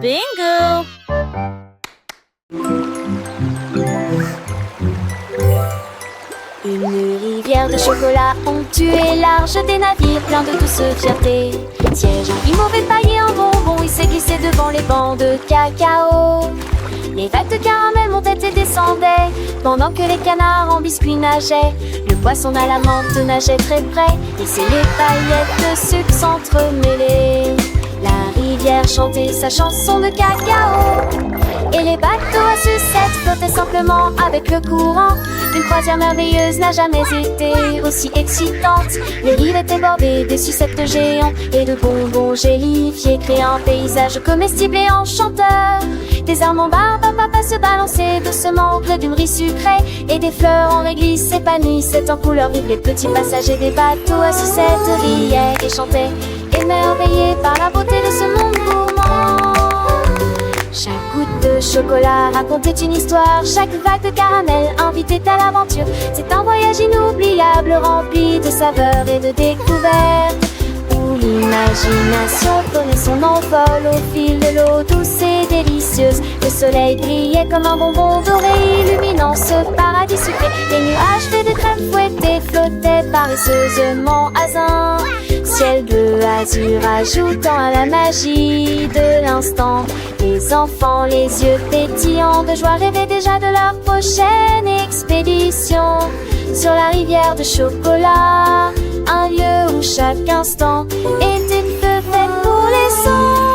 Bingo! Une rivière de chocolat onctuée, large des navires pleins de douce fierté. Siège en guimauve et paillé en bonbons, il s'est glissé devant les bancs de cacao. Les vagues de caramel montaient et descendaient, pendant que les canards en biscuits nageaient. Le poisson à la menthe nageait très près, laissait les paillettes de sucre s'entremêler. La rivière chantait sa chanson de cacao, et les bateaux à sucettes flottaient simplement avec le courant. Une croisière merveilleuse n'a jamais été aussi excitante. Les rives étaient bordées des sucettes géants et de bonbons gélifiés, créant un paysage comestible et enchanteur. Des amandes à papa se balançaient doucement au gré d'une riz sucrée, et des fleurs en réglisse s'épanouissaient en couleurs vives. Les petits passagers des bateaux à sucettes riaient et chantaient, émerveillés par la beauté de ce monde gourmand. Chaque goutte de chocolat racontait une histoire, chaque vague de caramel invitait à l'aventure. C'est un voyage inoubliable rempli de saveurs et de découvertes, où l'imagination prenait son envol au fil de l'eau douce et délicieuse. Le soleil brillait comme un bonbon doré illuminant ce paradis sucré. Les nuages faits de crème fouettée flottaient paresseusement à zin. Ciel bleu azur ajoutant à la magie de l'instant. Les enfants, les yeux pétillants de joie, rêvaient déjà de leur prochaine expédition sur la rivière de chocolat, un lieu où chaque instant était fait pour les sens.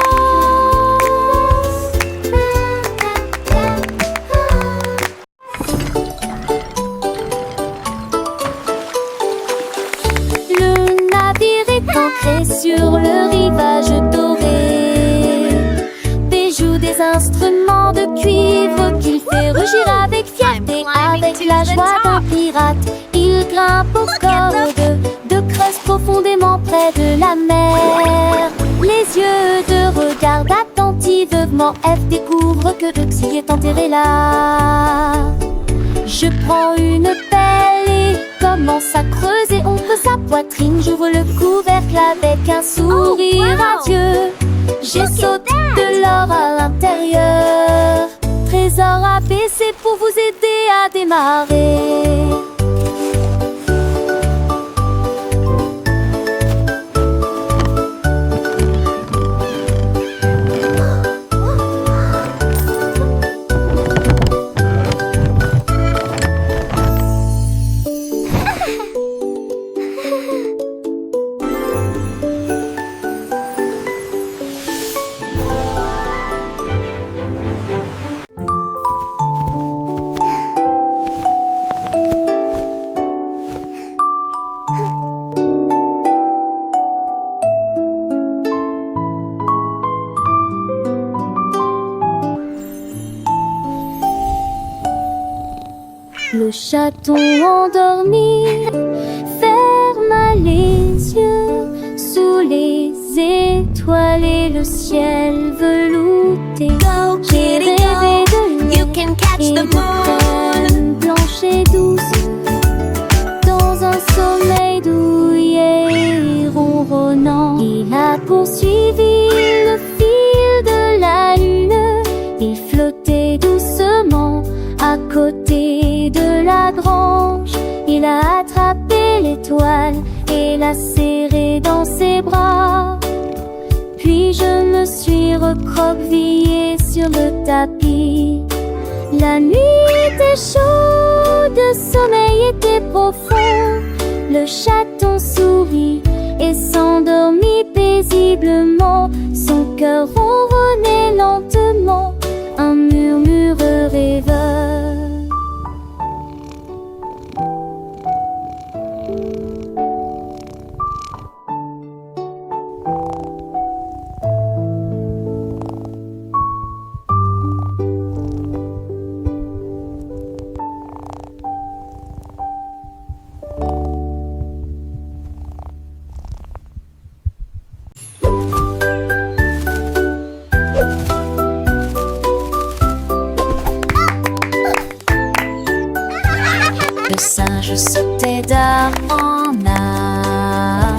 Le navire est ancré sur le rivage doré, joue des instruments de cuivre qu'il fait rugir avec fierté. Avec la joie d'un pirate, il grimpe aux cordes de creuse profondément près de la mer. Les yeux de regard attentivement, F découvre que Bugsy est enterré là. Je prends une pelle et commence à creuser. Ouvre sa poitrine, j'ouvre le couvercle avec un sourire radieux. J'ai sauté de l'or à l'intérieur. Trésor ABC pour vous aider à démarrer. Le chaton endormi ferme les yeux sous les étoiles et le ciel velouté. J'ai rêvé de lui et de crème blanche et douce, dans un sommeil douillet et ronronnant. Il a poursuivi le fil de la lune, il flottait doucement à côté de la grange. Il a attrapé l'étoile et l'a serrée dans ses bras. Puis je me suis recroquevillée sur le tapis. La nuit était chaude, le sommeil était profond. Le chaton sourit et s'endormit paisiblement. Son cœur ronronnait lentement, un murmure rêveur. Je sautais d'art en art,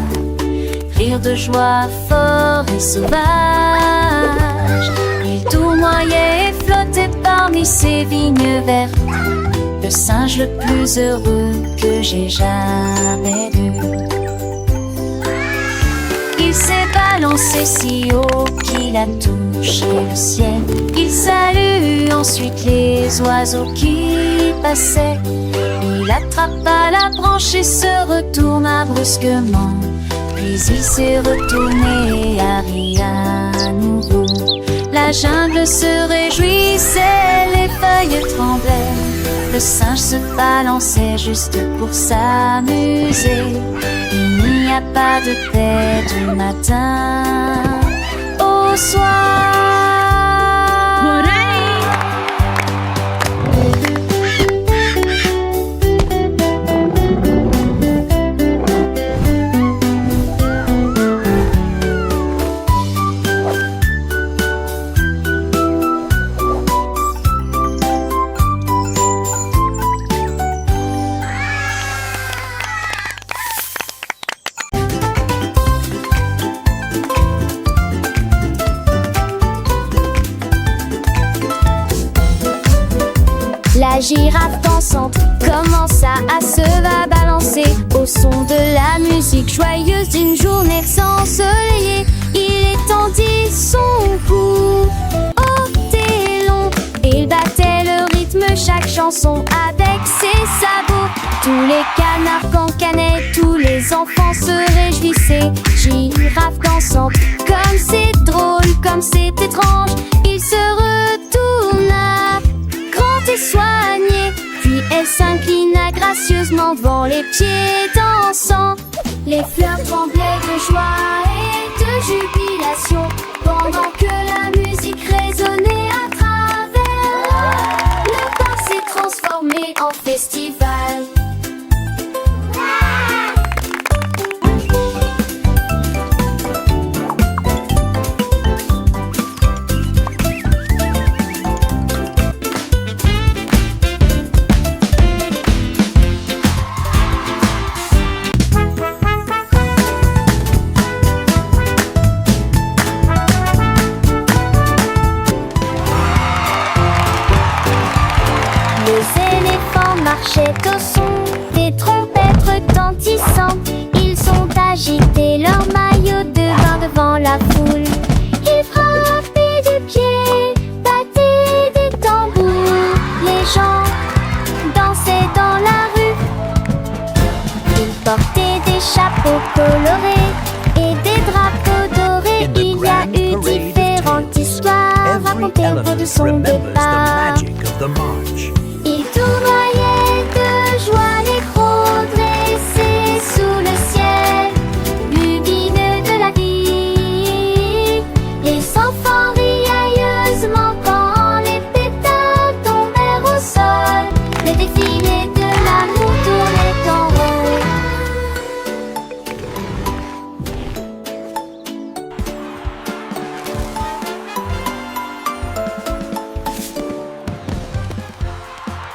rire de joie fort et sauvage. nuages. Il tournoyait et flottait parmi ces vignes vertes, le singe le plus heureux que j'ai jamais vu. Il s'est balancé si haut qu'il a touché le ciel. Il salue ensuite les oiseaux qui passaient. Il attrapa la branche et se retourna brusquement. Puis il s'est retourné et a ri à nouveau. La jungle se réjouissait, les feuilles tremblaient. Le singe se balançait juste pour s'amuser. Il n'y a pas de paix du matin au soir. La girafe dansante commença à se balancer au son de la musique joyeuse d'une journée ensoleillée. Il étendit son cou haut et long. Il battait le rythme, chaque chanson avec ses sabots. Tous les canards cancanaient, tous les enfants se réjouissaient. Girafe dansante, comme c'est drôle, comme c'est étrange. Il se retourna et soignée, puis elle s'inclina gracieusement devant les pieds dansants. Les fleurs tremblaient de joie et de jubilation pendant que la musique résonnait à travers. Le parc s'est transformé en festival. Les éléphants marchaient au son des trompettes retentissant. Ils ont agité leur maillot de bain devant la foule. Ils frappaient du pied, battaient des tambours. Les gens dansaient dans la rue. Ils portaient des chapeaux colorés et des drapeaux dorés. Il y a eu différentes histoires racontées autour de son remembers the départ. magic of the march.